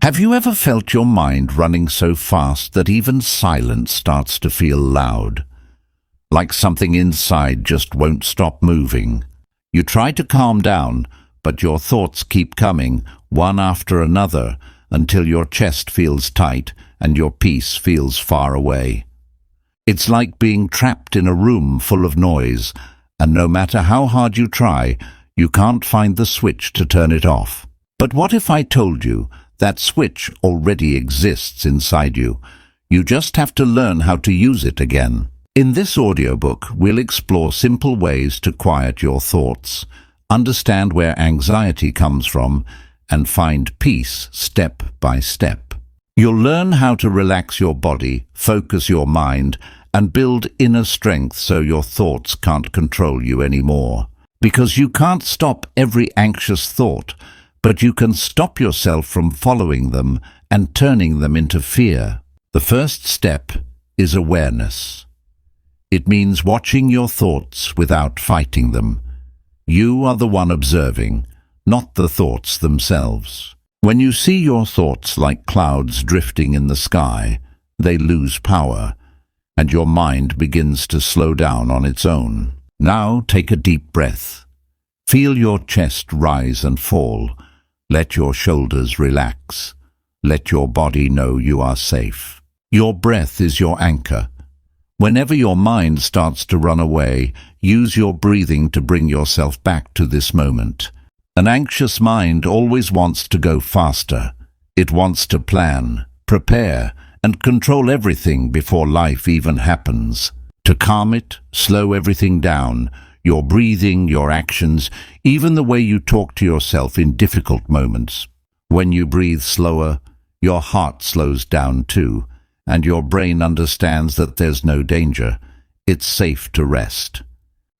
Have you ever felt your mind running so fast that even silence starts to feel loud? Like something inside just won't stop moving. You try to calm down, but your thoughts keep coming, one after another, until your chest feels tight and your peace feels far away. It's like being trapped in a room full of noise, and no matter how hard you try, you can't find the switch to turn it off. But what if I told you that switch already exists inside you? You just have to learn how to use it again. In this audiobook, we'll explore simple ways to quiet your thoughts, understand where anxiety comes from, and find peace step by step. You'll learn how to relax your body, focus your mind, and build inner strength so your thoughts can't control you anymore. Because you can't stop every anxious thought, but you can stop yourself from following them and turning them into fear. The first step is awareness. It means watching your thoughts without fighting them. You are the one observing, not the thoughts themselves. When you see your thoughts like clouds drifting in the sky, they lose power, and your mind begins to slow down on its own. Now take a deep breath. Feel your chest rise and fall. Let your shoulders relax. Let your body know you are safe. Your breath is your anchor. Whenever your mind starts to run away, use your breathing to bring yourself back to this moment. An anxious mind always wants to go faster. It wants to plan, prepare, and control everything before life even happens. To calm it, slow everything down, your breathing, your actions, even the way you talk to yourself in difficult moments. When you breathe slower, your heart slows down too, and your brain understands that there's no danger. It's safe to rest.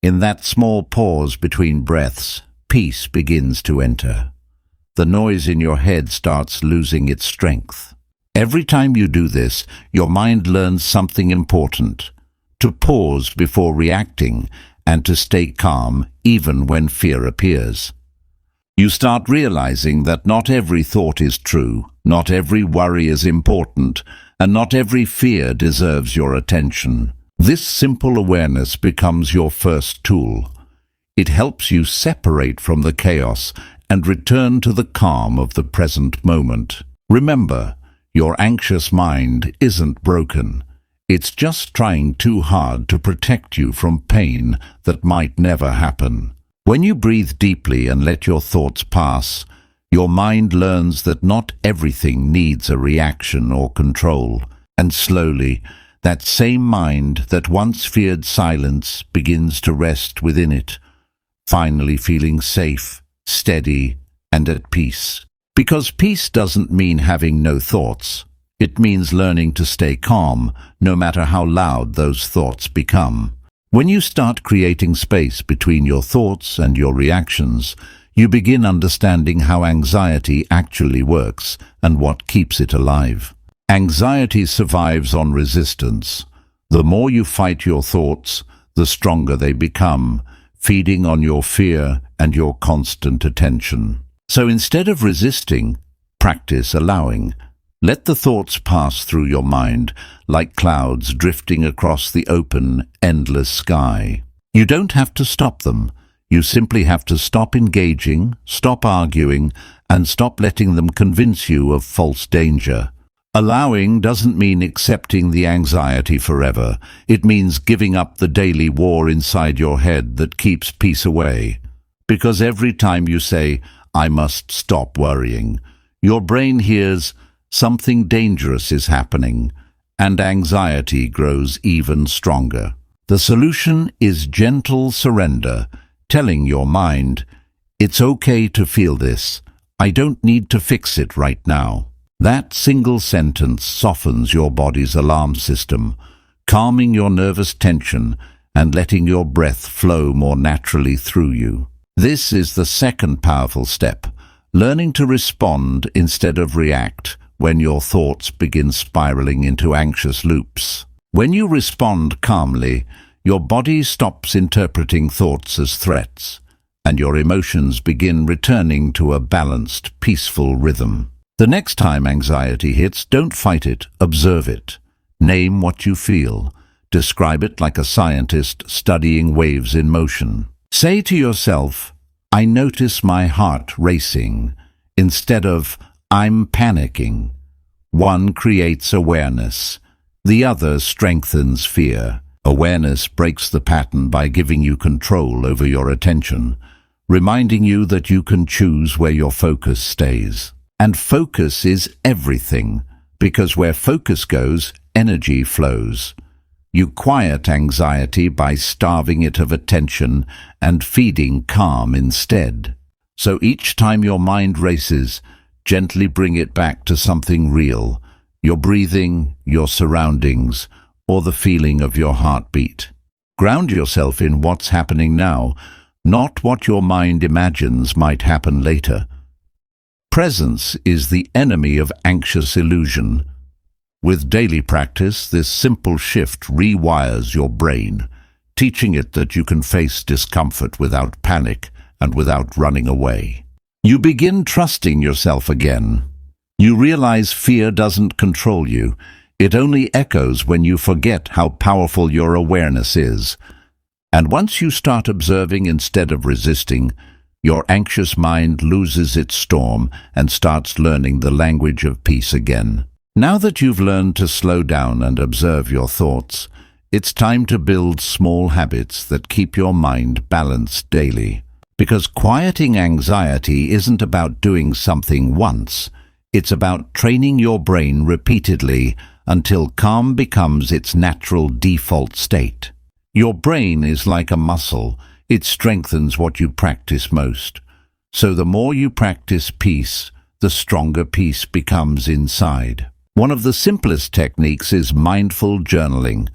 In that small pause between breaths, peace begins to enter. The noise in your head starts losing its strength. Every time you do this, your mind learns something important: to pause before reacting and to stay calm even when fear appears. You start realizing that not every thought is true, not every worry is important, and not every fear deserves your attention. This simple awareness becomes your first tool. It helps you separate from the chaos and return to the calm of the present moment. Remember, your anxious mind isn't broken. It's just trying too hard to protect you from pain that might never happen. When you breathe deeply and let your thoughts pass, your mind learns that not everything needs a reaction or control, and slowly, that same mind that once feared silence begins to rest within it, finally feeling safe, steady, and at peace. Because peace doesn't mean having no thoughts. It means learning to stay calm, no matter how loud those thoughts become. When you start creating space between your thoughts and your reactions, you begin understanding how anxiety actually works and what keeps it alive. Anxiety survives on resistance. The more you fight your thoughts, the stronger they become, feeding on your fear and your constant attention. So instead of resisting, practice allowing. Let the thoughts pass through your mind like clouds drifting across the open, endless sky. You don't have to stop them. You simply have to stop engaging, stop arguing, and stop letting them convince you of false danger. Allowing doesn't mean accepting the anxiety forever. It means giving up the daily war inside your head that keeps peace away. Because every time you say, "I must stop worrying," your brain hears, "Something dangerous is happening," and anxiety grows even stronger. The solution is gentle surrender, telling your mind, "It's okay to feel this. I don't need to fix it right now." That single sentence softens your body's alarm system, calming your nervous tension and letting your breath flow more naturally through you. This is the second powerful step, learning to respond instead of react when your thoughts begin spiraling into anxious loops. When you respond calmly, your body stops interpreting thoughts as threats, and your emotions begin returning to a balanced, peaceful rhythm. The next time anxiety hits, don't fight it, observe it. Name what you feel. Describe it like a scientist studying waves in motion. Say to yourself, I notice my heart racing, instead of, I'm panicking. One creates awareness. The other strengthens fear. Awareness breaks the pattern by giving you control over your attention, reminding you that you can choose where your focus stays. And focus is everything, because where focus goes, energy flows. You quiet anxiety by starving it of attention and feeding calm instead. So each time your mind races, gently bring it back to something real, your breathing, your surroundings, or the feeling of your heartbeat. Ground yourself in what's happening now, not what your mind imagines might happen later. Presence is the enemy of anxious illusion. With daily practice, this simple shift rewires your brain, teaching it that you can face discomfort without panic and without running away. You begin trusting yourself again. You realize fear doesn't control you. It only echoes when you forget how powerful your awareness is. And once you start observing instead of resisting, your anxious mind loses its storm and starts learning the language of peace again. Now that you've learned to slow down and observe your thoughts, it's time to build small habits that keep your mind balanced daily. Because quieting anxiety isn't about doing something once. It's about training your brain repeatedly until calm becomes its natural default state. Your brain is like a muscle. It strengthens what you practice most. So the more you practice peace, the stronger peace becomes inside. One of the simplest techniques is mindful journaling.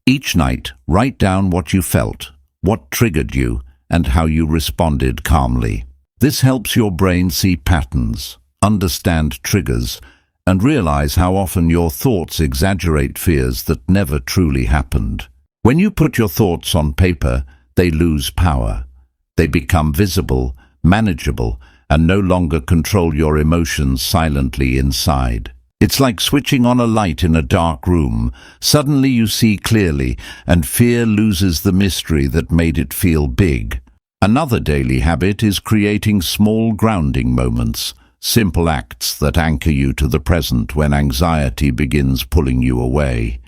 Each night, write down what you felt, what triggered you, and how you responded calmly. This helps your brain see patterns, understand triggers, and realize how often your thoughts exaggerate fears that never truly happened. When you put your thoughts on paper, they lose power. They become visible, manageable, and no longer control your emotions silently inside. It's like switching on a light in a dark room. Suddenly you see clearly, and fear loses the mystery that made it feel big. Another daily habit is creating small grounding moments, simple acts that anchor you to the present when anxiety begins pulling you away.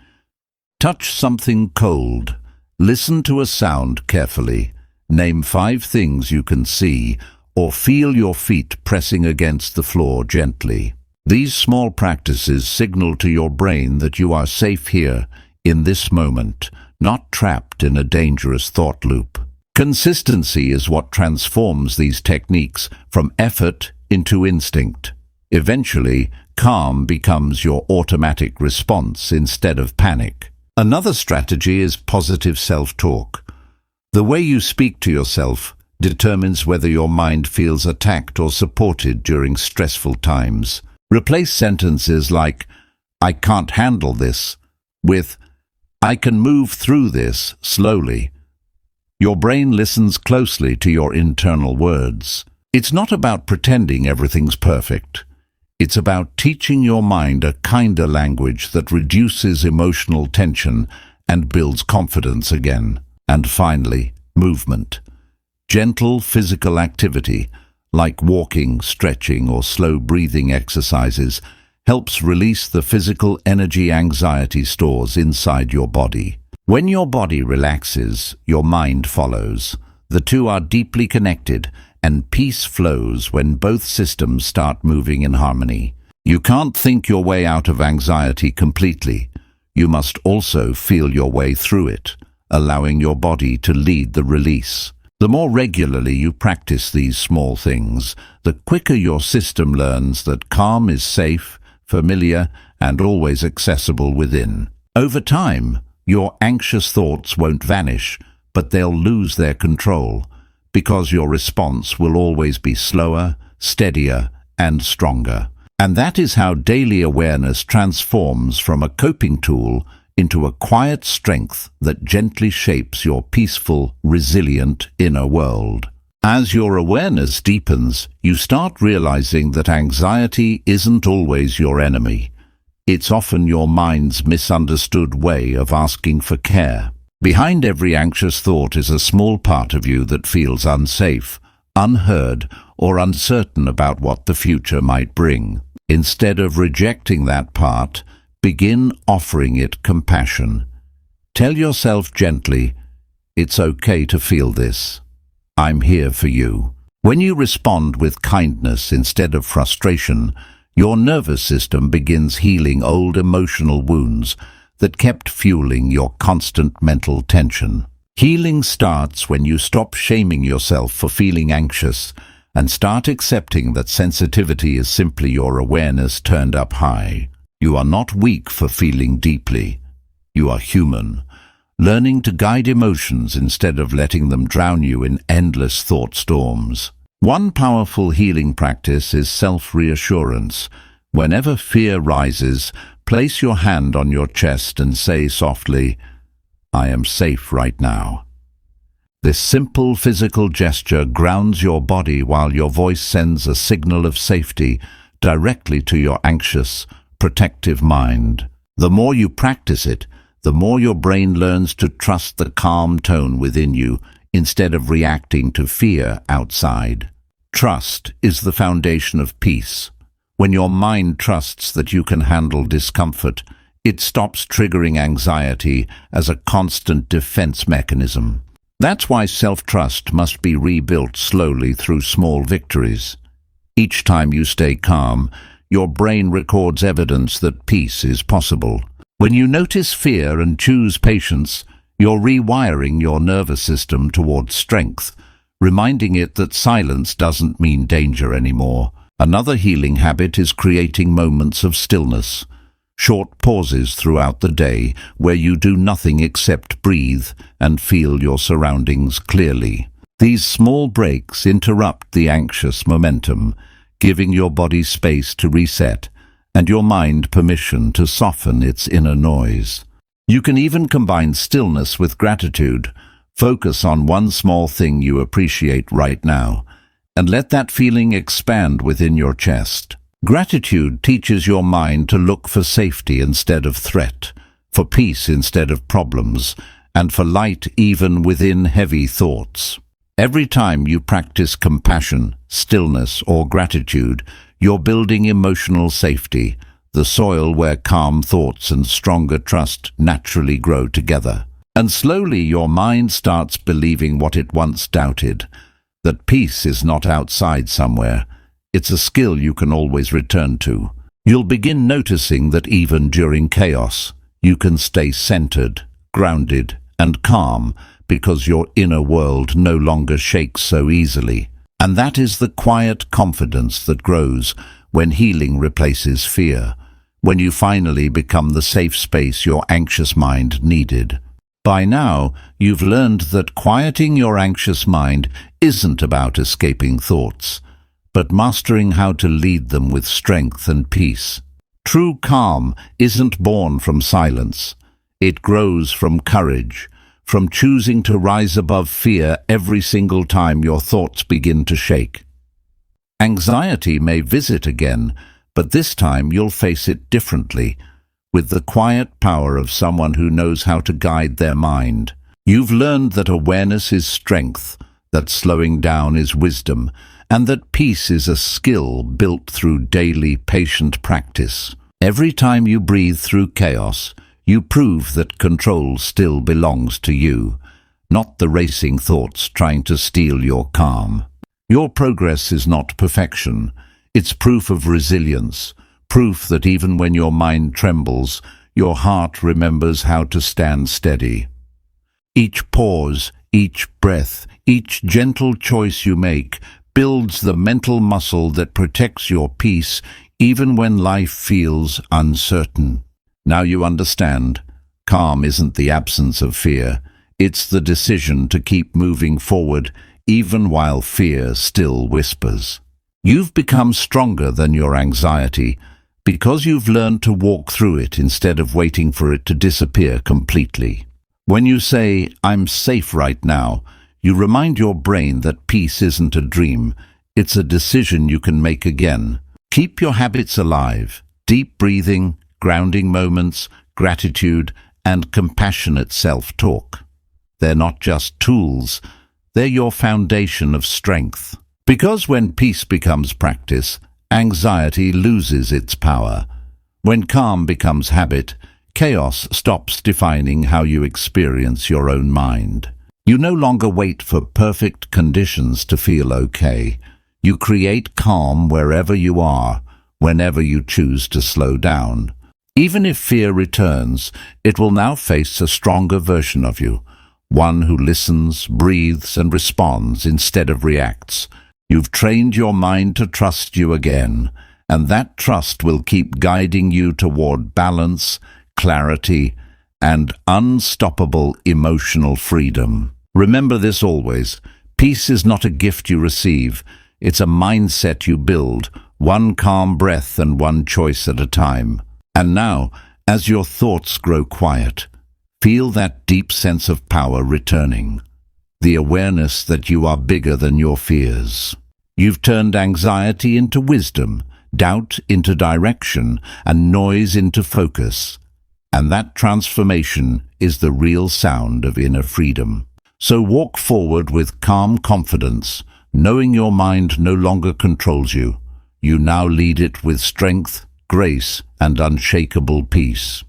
Touch something cold. Listen to a sound carefully. Name 5 things you can see, or feel your feet pressing against the floor gently. These small practices signal to your brain that you are safe here, in this moment, not trapped in a dangerous thought loop. Consistency is what transforms these techniques from effort into instinct. Eventually, calm becomes your automatic response instead of panic. Another strategy is positive self-talk. The way you speak to yourself determines whether your mind feels attacked or supported during stressful times. Replace sentences like, I can't handle this, with, I can move through this slowly. Your brain listens closely to your internal words. It's not about pretending everything's perfect. It's about teaching your mind a kinder language that reduces emotional tension and builds confidence again. And finally, movement. Gentle physical activity, like walking, stretching, or slow breathing exercises, helps release the physical energy anxiety stores inside your body. When your body relaxes, your mind follows. The two are deeply connected, and peace flows when both systems start moving in harmony. You can't think your way out of anxiety completely. You must also feel your way through it, allowing your body to lead the release. The more regularly you practice these small things, the quicker your system learns that calm is safe, familiar, and always accessible within. Over time, your anxious thoughts won't vanish, but they'll lose their control, because your response will always be slower, steadier, and stronger. And that is how daily awareness transforms from a coping tool into a quiet strength that gently shapes your peaceful, resilient inner world. As your awareness deepens, you start realizing that anxiety isn't always your enemy. It's often your mind's misunderstood way of asking for care. Behind every anxious thought is a small part of you that feels unsafe, unheard, or uncertain about what the future might bring. Instead of rejecting that part, begin offering it compassion. Tell yourself gently, "It's okay to feel this. I'm here for you." When you respond with kindness instead of frustration, your nervous system begins healing old emotional wounds that kept fueling your constant mental tension. Healing starts when you stop shaming yourself for feeling anxious and start accepting that sensitivity is simply your awareness turned up high. You are not weak for feeling deeply. You are human, learning to guide emotions instead of letting them drown you in endless thought storms. One powerful healing practice is self-reassurance. Whenever fear rises, place your hand on your chest and say softly, "I am safe right now." This simple physical gesture grounds your body while your voice sends a signal of safety directly to your anxious, protective mind. The more you practice it, the more your brain learns to trust the calm tone within you instead of reacting to fear outside. Trust is the foundation of peace. When your mind trusts that you can handle discomfort, it stops triggering anxiety as a constant defense mechanism. That's why self-trust must be rebuilt slowly through small victories. Each time you stay calm, your brain records evidence that peace is possible. When you notice fear and choose patience, you're rewiring your nervous system towards strength, reminding it that silence doesn't mean danger anymore. Another healing habit is creating moments of stillness, short pauses throughout the day where you do nothing except breathe and feel your surroundings clearly. These small breaks interrupt the anxious momentum, giving your body space to reset and your mind permission to soften its inner noise. You can even combine stillness with gratitude. Focus on one small thing you appreciate right now, and let that feeling expand within your chest. Gratitude teaches your mind to look for safety instead of threat, for peace instead of problems, and for light even within heavy thoughts. Every time you practice compassion, stillness, or gratitude, you're building emotional safety, the soil where calm thoughts and stronger trust naturally grow together. And slowly your mind starts believing what it once doubted, that peace is not outside somewhere. It's a skill you can always return to. You'll begin noticing that even during chaos, you can stay centered, grounded, and calm because your inner world no longer shakes so easily. And that is the quiet confidence that grows when healing replaces fear, when you finally become the safe space your anxious mind needed. By now, you've learned that quieting your anxious mind isn't about escaping thoughts, but mastering how to lead them with strength and peace. True calm isn't born from silence. It grows from courage, from choosing to rise above fear every single time your thoughts begin to shake. Anxiety may visit again, but this time you'll face it differently, with the quiet power of someone who knows how to guide their mind. You've learned that awareness is strength, that slowing down is wisdom, and that peace is a skill built through daily patient practice. Every time you breathe through chaos, you prove that control still belongs to you, not the racing thoughts trying to steal your calm. Your progress is not perfection. It's proof of resilience, proof that even when your mind trembles, your heart remembers how to stand steady. Each pause, each breath, each gentle choice you make builds the mental muscle that protects your peace even when life feels uncertain. Now you understand. Calm isn't the absence of fear. It's the decision to keep moving forward even while fear still whispers. You've become stronger than your anxiety because you've learned to walk through it instead of waiting for it to disappear completely. When you say, "I'm safe right now," You remind your brain that peace isn't a dream, it's a decision you can make again. Keep your habits alive. Deep breathing, grounding moments, gratitude, and compassionate self-talk. They're not just tools, they're your foundation of strength. Because when peace becomes practice, anxiety loses its power. When calm becomes habit, chaos stops defining how you experience your own mind. You no longer wait for perfect conditions to feel okay. You create calm wherever you are, whenever you choose to slow down. Even if fear returns, it will now face a stronger version of you, one who listens, breathes, and responds instead of reacts. You've trained your mind to trust you again, and that trust will keep guiding you toward balance, clarity, and unstoppable emotional freedom. Remember this always. Peace is not a gift you receive. It's a mindset you build, one calm breath and one choice at a time. And now, as your thoughts grow quiet, feel that deep sense of power returning. The awareness that you are bigger than your fears. You've turned anxiety into wisdom, doubt into direction, and noise into focus. And that transformation is the real sound of inner freedom. So walk forward with calm confidence, knowing your mind no longer controls you. You now lead it with strength, grace, and unshakable peace.